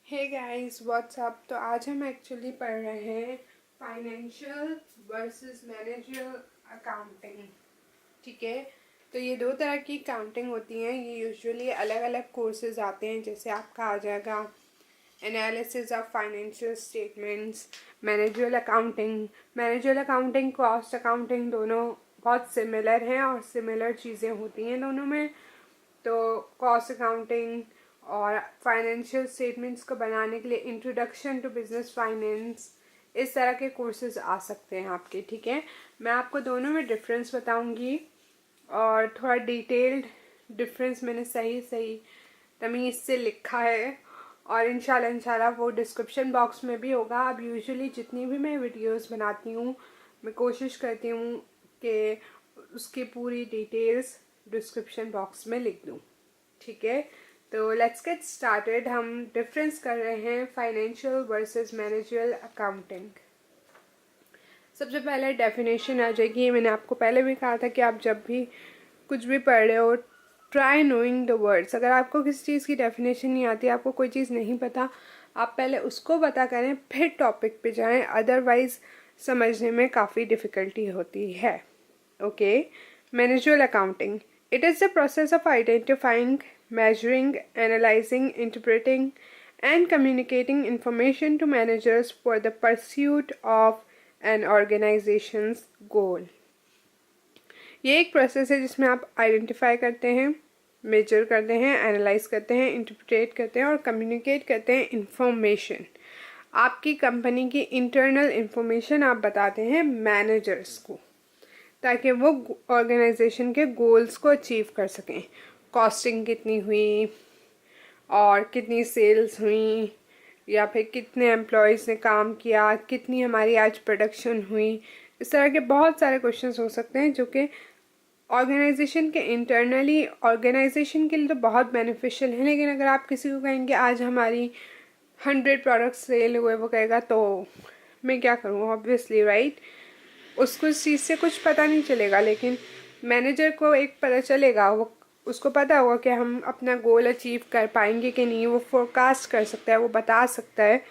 Hey guys what's up. तो आज हम एक्चुअली पढ़ रहे हैं फाइनेंशियल वर्सेस मैनेजरियल अकाउंटिंग। ठीक है, तो ये दो तरह की अकाउंटिंग होती हैं। ये यूजुअली अलग अलग कोर्सेज आते हैं। जैसे आपका आ जाएगा analysis of financial statements, managerial accounting, cost accounting, दोनों बहुत सिमिलर हैं और सिमिलर चीज़ें होती हैं दोनों में। तो कॉस्ट अकाउंटिंग और फाइनेंशियल स्टेटमेंट्स को बनाने के लिए इंट्रोडक्शन टू बिजनेस फाइनेंस, इस तरह के कोर्सेज आ सकते हैं आपके। ठीक है, मैं आपको दोनों में डिफरेंस बताऊंगी और थोड़ा डिटेल्ड डिफरेंस मैंने सही सही तमीज़ से लिखा है और इंशाल्लाह वो डिस्क्रिप्शन बॉक्स में भी होगा। अब यूजुअली जितनी भी मैं वीडियोस बनाती हूँ मैं कोशिश करती हूँ कि उसकी पूरी डिटेल्स डिस्क्रिप्शन बॉक्स में लिख दूँ। ठीक है, तो लेट्स गेट स्टार्टेड। हम डिफरेंस कर रहे हैं फाइनेंशियल वर्सेस मैनेजरियल अकाउंटिंग। सबसे पहले डेफिनेशन आ जाएगी। मैंने आपको पहले भी कहा था कि आप जब भी कुछ भी पढ़ रहे हो ट्राई नोइंग द वर्ड्स। अगर आपको किसी चीज़ की डेफिनेशन नहीं आती, आपको कोई चीज़ नहीं पता, आप पहले उसको पता करें फिर टॉपिक पे जाएं, अदरवाइज समझने में काफ़ी डिफ़िकल्टी होती है। Okay, managerial accounting, it is the process of identifying, measuring, analyzing, interpreting, and communicating information to managers for the pursuit of an organization's goal. ये एक प्रोसेस है जिसमें आप आइडेंटिफाई करते हैं, मेजर करते हैं, एनालाइज करते हैं, इंटरप्रेट करते हैं और कम्युनिकेट करते हैं इंफॉर्मेशन। आपकी कंपनी की इंटरनल इंफॉर्मेशन आप बताते हैं मैनेजर्स को, ताकि वो ऑर्गेनाइजेशन के गोल्स को अचीव कर सकें। कॉस्टिंग कितनी हुई और कितनी सेल्स हुई, या फिर कितने एम्प्लॉयज़ ने काम किया, कितनी हमारी आज प्रोडक्शन हुई। इस तरह के बहुत सारे क्वेश्चंस हो सकते हैं जो कि ऑर्गेनाइजेशन के इंटरनली ऑर्गेनाइजेशन के लिए तो बहुत बेनिफिशियल है, लेकिन अगर आप किसी को कहेंगे आज हमारी 100 प्रोडक्ट्स सेल हुए, वो कहेगा तो मैं क्या करूँ, ऑब्वियसली राइट। उसको इस चीज़ से कुछ पता नहीं चलेगा, लेकिन मैनेजर को एक पता चलेगा, वो उसको पता होगा कि हम अपना गोल अचीव कर पाएंगे कि नहीं। वो फोरकास्ट कर सकता है, वो बता सकता है।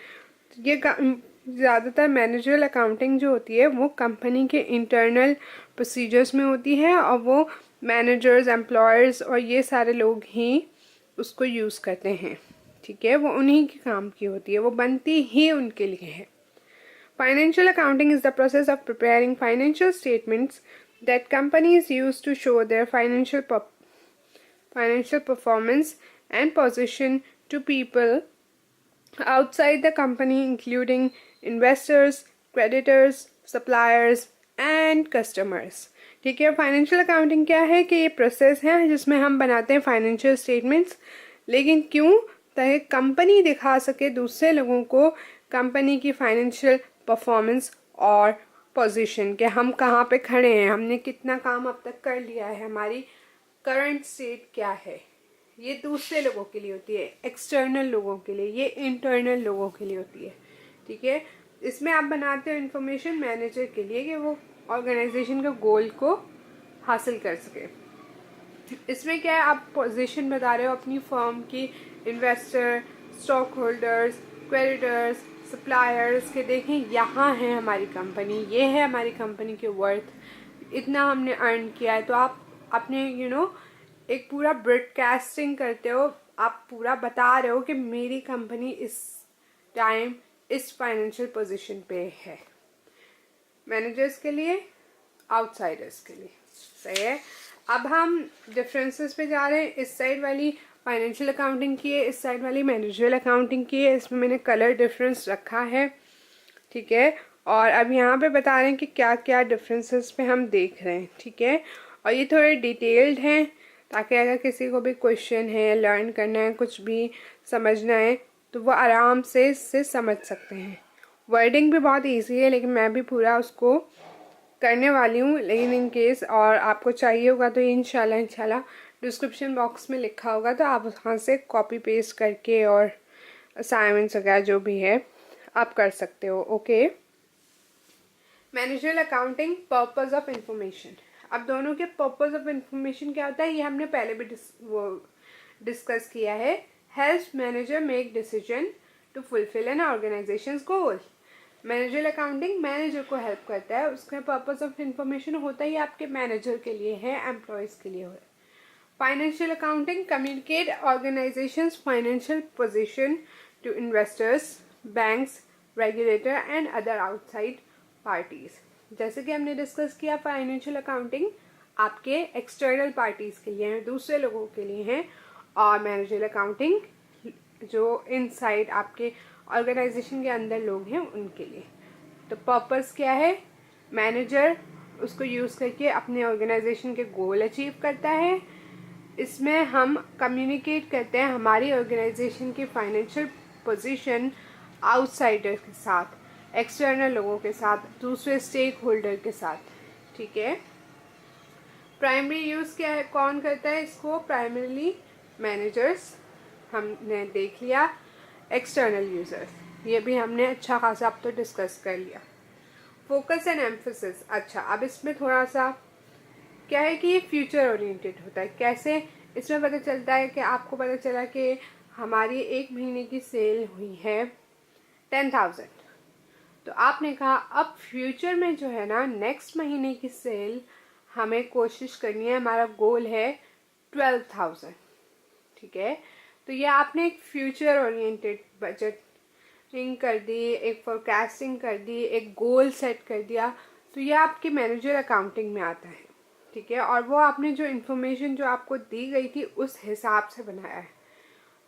ये ज़्यादातर मैनेजरल अकाउंटिंग जो होती है वो कंपनी के इंटरनल प्रोसीजर्स में होती है और वो मैनेजर्स, एम्प्लॉयर्स और ये सारे लोग ही उसको यूज़ करते हैं। ठीक है, वो उन्हीं के काम की होती है, वो बनती ही उनके लिए है। Financial accounting is the process of preparing financial statements that companies use to show their financial performance and position to people outside the company, including investors, creditors, suppliers and customers. ठीक है, फाइनेंशियल अकाउंटिंग क्या है कि ये process है जिसमें हम बनाते हैं फाइनेंशियल स्टेटमेंट्स, लेकिन क्यों, ताकि कंपनी दिखा सके दूसरे लोगों को कंपनी की फाइनेंशियल परफॉर्मेंस और पोजीशन, के हम कहाँ पे खड़े हैं, हमने कितना काम अब तक कर लिया है, हमारी करंट स्टेट क्या है। ये दूसरे लोगों के लिए होती है, एक्सटर्नल लोगों के लिए, ये इंटरनल लोगों के लिए होती है। ठीक है, इसमें आप बनाते हो इंफॉर्मेशन मैनेजर के लिए कि वो ऑर्गेनाइजेशन के गोल को हासिल कर सके। इसमें क्या है, आप पोजीशन बता रहे हो अपनी फर्म की, investor, stock holders, creditors, suppliers के, देखें यहाँ है हमारी कंपनी, ये है हमारी कंपनी के वर्थ, इतना हमने अर्न किया है। तो आप अपने एक पूरा ब्रॉडकास्टिंग करते हो, आप पूरा बता रहे हो कि मेरी कंपनी इस टाइम इस फाइनेंशियल पोजीशन पे है, मैनेजर्स के लिए, आउटसाइडर्स के लिए। सही है, अब हम डिफरेंसेस पे जा रहे हैं। इस साइड वाली फाइनेंशियल अकाउंटिंग की है, इस साइड वाली मैनेजरियल अकाउंटिंग की है। इसमें मैंने कलर डिफरेंस रखा है। ठीक है, और अब यहाँ पे बता रहे हैं कि क्या क्या डिफरेंसेस पे हम देख रहे हैं। ठीक है, और ये थोड़े डिटेल्ड हैं ताकि अगर किसी को भी क्वेश्चन है, लर्न करना है, कुछ भी समझना है तो वो आराम से इससे समझ सकते हैं। वर्डिंग भी बहुत ईजी है, लेकिन मैं भी पूरा उसको करने वाली हूँ, लेकिन इन केस और आपको चाहिए होगा तो इंशाल्लाह डिस्क्रिप्शन बॉक्स में लिखा होगा, तो आप वहाँ से कॉपी पेस्ट करके और असाइनमेंट्स वगैरह जो भी है आप कर सकते हो। Okay, managerial accounting, purpose of information. अब दोनों के पर्पस ऑफ इंफॉर्मेशन क्या होता है ये हमने पहले भी डिस्कस किया है। Help manager make decision to fulfil an organisation's goal. Managerial accounting manager को हेल्प करता है, उसका पर्पस ऑफ इंफॉर्मेशन होता ही आपके मैनेजर के लिए है, एम्प्लॉयज़ के लिए है। Financial accounting communicate organisation's financial position to investors, banks, regulator and other outside parties. जैसे कि हमने डिस्कस किया, फाइनेंशियल अकाउंटिंग आपके एक्सटर्नल पार्टीज के लिए है, दूसरे लोगों के लिए है, और मैनेजरल अकाउंटिंग जो इनसाइड आपके ऑर्गेनाइजेशन के अंदर लोग हैं उनके लिए। तो पर्पस क्या है, मैनेजर उसको यूज़ करके अपने ऑर्गेनाइजेशन के गोल अचीव करता है। इसमें हम कम्युनिकेट करते हैं हमारी ऑर्गेनाइजेशन की फाइनेंशियल पोजीशन आउटसाइडर के साथ, एक्सटर्नल लोगों के साथ, दूसरे स्टेक होल्डर के साथ, ठीक है। प्राइमरी यूज़ क्या है, कौन करता है इसको, प्राइमरीली मैनेजर्स हमने देख लिया, एक्सटर्नल यूज़र्स ये भी हमने अच्छा खासा अब तो डिस्कस कर लिया। फोकस एंड एम्फेसिस, अच्छा अब इसमें थोड़ा सा क्या है कि ये फ्यूचर ओरिएंटेड होता है। कैसे, इसमें पता चलता है कि आपको पता चला कि हमारी एक महीने की सेल हुई है 10,000, तो आपने कहा अब फ्यूचर में जो है ना नेक्स्ट महीने की सेल हमें कोशिश करनी है, हमारा गोल है 12,000, ठीक है। तो ये आपने एक फ्यूचर ओरिएंटेड बजटिंग कर दी, एक फोरकास्टिंग कर दी, एक गोल सेट कर दिया, तो ये आपके मैनेजर अकाउंटिंग में आता है, ठीक है। और वो आपने जो इन्फॉर्मेशन जो आपको दी गई थी उस हिसाब से बनाया है।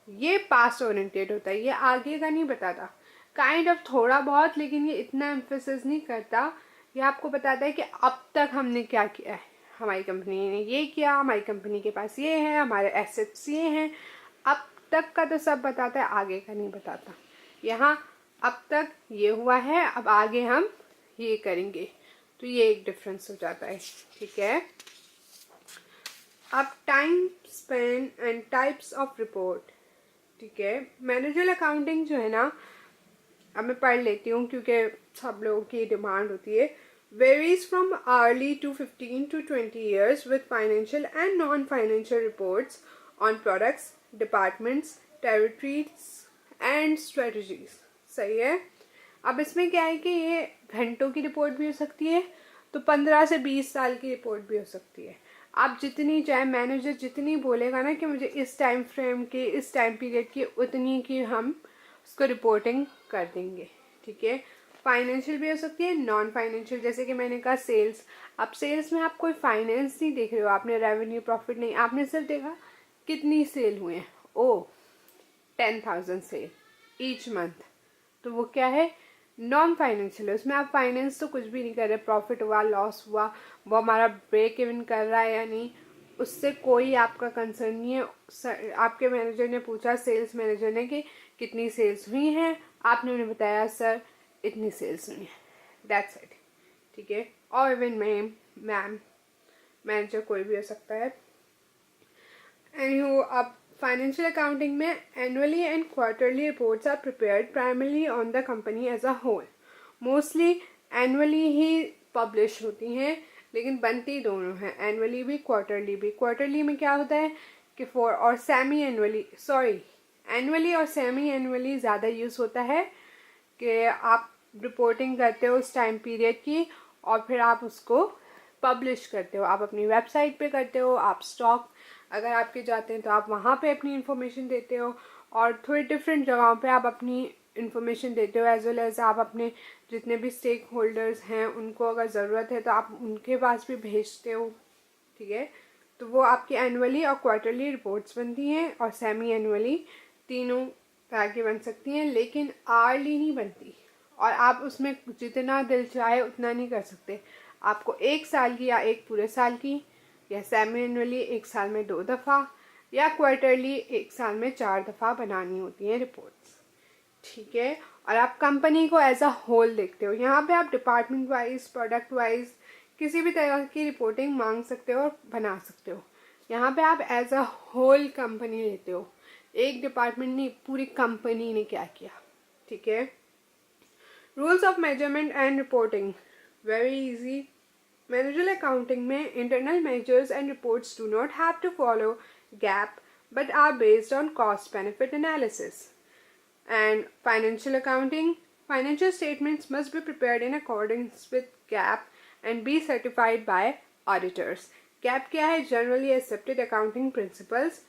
ये पास्ट ओरिएंटेड होता है, ये आगे का नहीं बताता, काइंड ऑफ थोड़ा बहुत, लेकिन ये इतना एम्फेसिस नहीं करता। ये आपको बताता है कि अब तक हमने क्या किया है, हमारी कंपनी ने ये किया, हमारी कंपनी के पास ये है, हमारे एसेट्स ये हैं, अब तक का तो सब बताता है, आगे का नहीं बताता। यहाँ अब तक ये हुआ है, अब आगे हम ये करेंगे, तो ये एक डिफरेंस हो जाता है, ठीक है। अब time Spain and types of report, ठीक है। मैनेजरल अकाउंटिंग जो है ना, अब मैं पढ़ लेती हूँ क्योंकि सब लोगों की डिमांड होती है। Varies from early to 15 to 20 years with financial and non-financial reports on products, departments, territories and strategies। सही है। अब इसमें क्या है कि ये घंटों की रिपोर्ट भी हो सकती है, तो 15 से 20 साल की रिपोर्ट भी हो सकती है। आप जितनी चाहे, मैनेजर जितनी बोलेगा ना कि मुझे इस टाइम फ्रेम की, इस टाइम पीरियड की, उतनी की हम उसको रिपोर्टिंग कर देंगे, ठीक है। फाइनेंशियल भी हो सकती है, नॉन फाइनेंशियल, जैसे कि मैंने कहा सेल्स। अब सेल्स में आप कोई फाइनेंस नहीं देख रहे हो, आपने रेवेन्यू प्रॉफिट नहीं, आपने सिर्फ देखा कितनी सेल हुए हैं, ओ 10,000 सेल ईच मंथ, तो वो क्या है, नॉन फाइनेंशियल है। उसमें आप फाइनेंस तो कुछ भी नहीं कर रहे, प्रॉफिट हुआ लॉस हुआ, वो हमारा ब्रेक इवन कर रहा है या नहीं, उससे कोई आपका कंसर्न नहीं है। आपके मैनेजर ने पूछा, सेल्स मैनेजर ने, कि कितनी सेल्स हुई हैं, आपने उन्हें बताया सर इतनी सेल्स हुई हैं, दैट्स इट, ठीक है। और इवन मैम मैनेजर कोई भी हो सकता है। एनीहो, अब फाइनेंशियल अकाउंटिंग में annually and quarterly reports are prepared primarily on the company as a whole. Mostly annually ही पब्लिश होती हैं, लेकिन बनती दोनों हैं, एनुअली भी क्वार्टरली भी। क्वार्टरली में क्या होता है कि और सेमी एनुअली, सॉरी एनुअली और सेमी एनुअली ज़्यादा यूज़ होता है कि आप रिपोर्टिंग करते हो उस टाइम पीरियड की और फिर आप उसको पब्लिश करते हो, आप अपनी वेबसाइट पे करते हो, आप स्टॉक अगर आपके जाते हैं तो आप वहाँ पे अपनी इन्फॉर्मेशन देते हो, और थोड़ी डिफरेंट जगहों पे आप अपनी इन्फॉर्मेशन देते हो, एज वेल एज आप अपने जितने भी स्टेक होल्डर्स हैं उनको अगर ज़रूरत है तो आप उनके पास भी भेजते हो, ठीक है। तो वो आपकी एनुअली और क्वार्टरली रिपोर्ट्स बनती हैं, और सेमी एनुअली, तीनों तरह की बन सकती हैं, लेकिन आर्ली नहीं बनती, और आप उसमें जितना दिल चाहे उतना नहीं कर सकते। आपको एक साल की या एक पूरे साल की, या सेमी एनुअली एक साल में 2 दफ़ा, या क्वार्टरली एक साल में 4 दफ़ा बनानी होती हैं रिपोर्ट्स, ठीक है। और आप कंपनी को एज अ होल देखते हो। यहाँ पे आप डिपार्टमेंट वाइज, प्रोडक्ट वाइज किसी भी तरह की रिपोर्टिंग मांग सकते हो और बना सकते हो। यहाँ पे आप एज अ होल कंपनी लेते हो, एक डिपार्टमेंट नहीं, पूरी कंपनी ने क्या किया, ठीक है। Rules of measurement and reporting, very easy. Managerial accounting में internal measures and reports do not have to follow GAAP but are based on cost benefit analysis. And financial accounting. Financial statements must be prepared in accordance with GAAP and be certified by auditors. GAAP क्या है? Generally accepted accounting principles.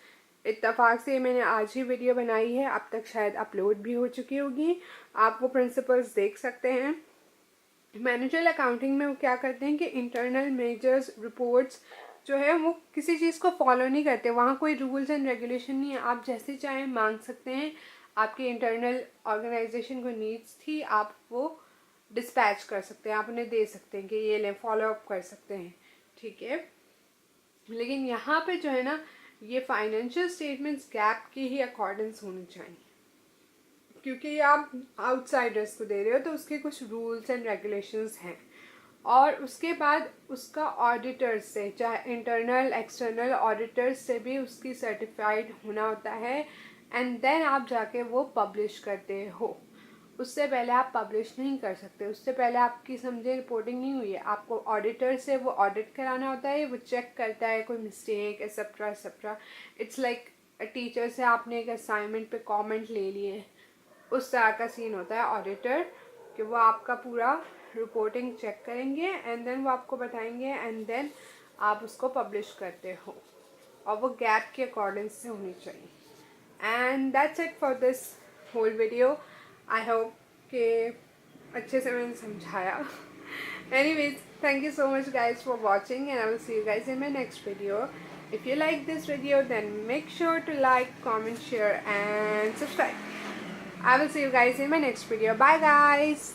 इत्तफाक से मैंने आज ही video बनाई है, अब तक शायद अपलोड भी हो चुकी होगी, आप वो प्रिंसिपल्स देख सकते हैं. मैनेजरल अकाउंटिंग में वो क्या करते हैं कि इंटरनल मेजर्स रिपोर्ट्स जो है वो किसी चीज़ को फॉलो नहीं करते, वहाँ कोई रूल्स एंड रेगुलेशन नहीं है, आप जैसे चाहें मांग सकते हैं. आपकी इंटरनल ऑर्गेनाइजेशन को नीड्स थी, आप वो डिस्पैच कर सकते हैं, आप उन्हें दे सकते हैं कि ये लें, फॉलो अप कर सकते हैं, ठीक है. लेकिन यहाँ पे जो है ना, ये फाइनेंशियल स्टेटमेंट्स गैप की ही अकॉर्डेंस होनी चाहिए, क्योंकि आप आउटसाइडर्स को दे रहे हो तो उसके कुछ रूल्स एंड रेगुलेशंस हैं. और उसके बाद उसका ऑडिटर्स से, चाहे इंटरनल एक्सटर्नल ऑडिटर्स से भी उसकी सर्टिफाइड होना होता है. एंड देन आप जाके वो पब्लिश करते हो. उससे पहले आप पब्लिश नहीं कर सकते, उससे पहले आपकी समझे रिपोर्टिंग नहीं हुई है, आपको ऑडिटर से वो ऑडिट कराना होता है, वो चेक करता है कोई mistake etcetera etcetera. It's like teacher से आपने एक असाइनमेंट पे कमेंट ले लिए, उस तरह का सीन होता है ऑडिटर, कि वो आपका पूरा रिपोर्टिंग चेक करेंगे एंड देन वो आपको बताएंगे एंड देन आप उसको पब्लिश करते हो, और वो गैप के अकॉर्डिंग से होनी चाहिए. And that's it for this whole video. I hope कि अच्छे से मैंने समझाया. Anyways, thank you so much guys for watching, and I will see you guys in my next video. If you like this video, then make sure to like, comment, share and subscribe. I will see you guys in my next video. Bye guys.